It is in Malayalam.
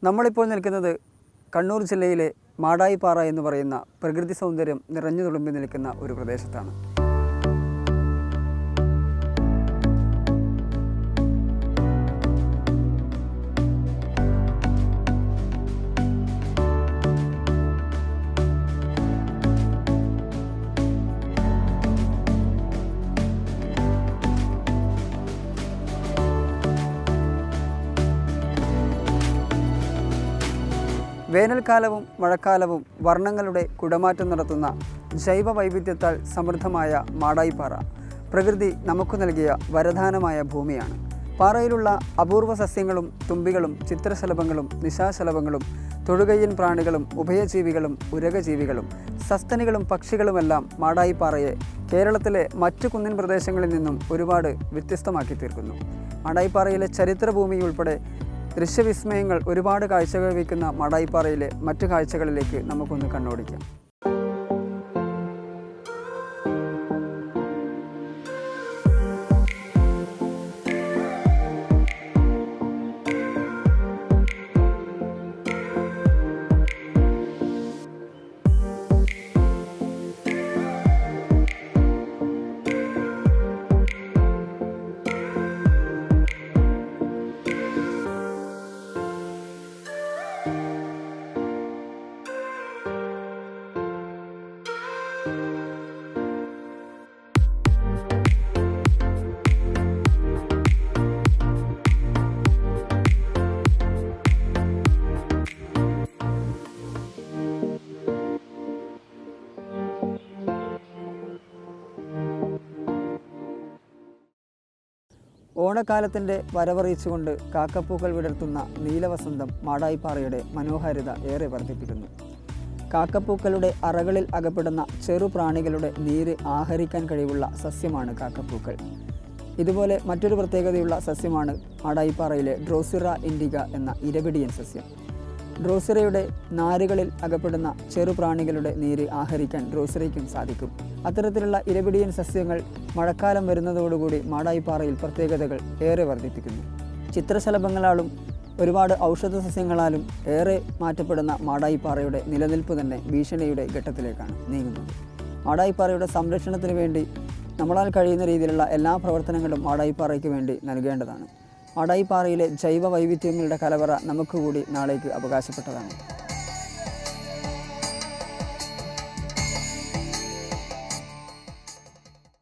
നമ്മളിപ്പോൾ നിൽക്കുന്നത് കണ്ണൂർ ജില്ലയിലെ മാടായിപ്പാറ എന്ന് പറയുന്ന പ്രകൃതി സൗന്ദര്യം നിറഞ്ഞു തുളുമ്പി നിൽക്കുന്ന ഒരു പ്രദേശത്താണ്. വേനൽക്കാലവും മഴക്കാലവും വർണ്ണങ്ങളുടെ കുടമാറ്റം നടത്തുന്ന ജൈവ വൈവിധ്യത്താൽ സമൃദ്ധമായ മാടായിപ്പാറ പ്രകൃതി നമുക്ക് നൽകിയ വരദാനമായ ഭൂമിയാണ്. പാറയിലുള്ള അപൂർവ സസ്യങ്ങളും തുമ്പികളും ചിത്രശലഭങ്ങളും നിശാശലഭങ്ങളും തൊടുകയ്യൻ പ്രാണികളും ഉഭയജീവികളും ഉരകജീവികളും സസ്തനികളും പക്ഷികളുമെല്ലാം മാടായിപ്പാറയെ കേരളത്തിലെ മറ്റു കുന്നിൻ പ്രദേശങ്ങളിൽ നിന്നും ഒരുപാട് വ്യത്യസ്തമാക്കി തീർക്കുന്നു. മാടായിപ്പാറയിലെ ചരിത്രഭൂമി ഉൾപ്പെടെ ദൃശ്യവിസ്മയങ്ങൾ ഒരുപാട് കാഴ്ചകൾ വയ്ക്കുന്ന മാടായിപ്പാറയിലെ മറ്റു കാഴ്ചകളിലേക്ക് നമുക്കൊന്ന് കണ്ണോടിക്കാം. ഓണക്കാലത്തിൻ്റെ വരവറിയിച്ചുകൊണ്ട് കാക്കപ്പൂക്കൾ വിടർത്തുന്ന നീലവസന്തം മാടായിപ്പാറയുടെ മനോഹാരിത ഏറെ വർദ്ധിപ്പിക്കുന്നു. കാക്കപ്പൂക്കളുടെ അറകളിൽ അകപ്പെടുന്ന ചെറുപ്രാണികളുടെ നീര് ആഹരിക്കാൻ കഴിവുള്ള സസ്യമാണ് കാക്കപ്പൂക്കൾ. ഇതുപോലെ മറ്റൊരു പ്രത്യേകതയുള്ള സസ്യമാണ് മാടായിപ്പാറയിലെ ഡ്രോസിറ ഇൻഡിക എന്ന ഇരപിടിയൻ സസ്യം. ഡ്രോസിറയുടെ നാരുകളിൽ അകപ്പെടുന്ന ചെറുപ്രാണികളുടെ നീര് ആഹരിക്കാൻ ഡ്രോസിറയ്ക്കും സാധിക്കും. അത്തരത്തിലുള്ള ഇരപിടിയൻ സസ്യങ്ങൾ മഴക്കാലം വരുന്നതോടുകൂടി മാടായിപ്പാറയിൽ പ്രത്യേകതകൾ ഏറെ വർദ്ധിപ്പിക്കുന്നു. ചിത്രശലഭങ്ങളാലും ഒരുപാട് ഔഷധ സസ്യങ്ങളാലും ഏറെ മാറ്റപ്പെടുന്ന മാടായിപ്പാറയുടെ നിലനിൽപ്പ് തന്നെ ഭീഷണിയുടെ ഘട്ടത്തിലേക്കാണ് നീങ്ങുന്നത്. മാടായിപ്പാറയുടെ സംരക്ഷണത്തിന് വേണ്ടി നമ്മളാൽ കഴിയുന്ന രീതിയിലുള്ള എല്ലാ പ്രവർത്തനങ്ങളും മാടായിപ്പാറയ്ക്ക് വേണ്ടി നൽകേണ്ടതാണ്. മാടായിപ്പാറയിലെ ജൈവ വൈവിധ്യങ്ങളുടെ കലവറ നമുക്ക് കൂടി നാളേക്ക് അവകാശപ്പെട്ടതാണ്.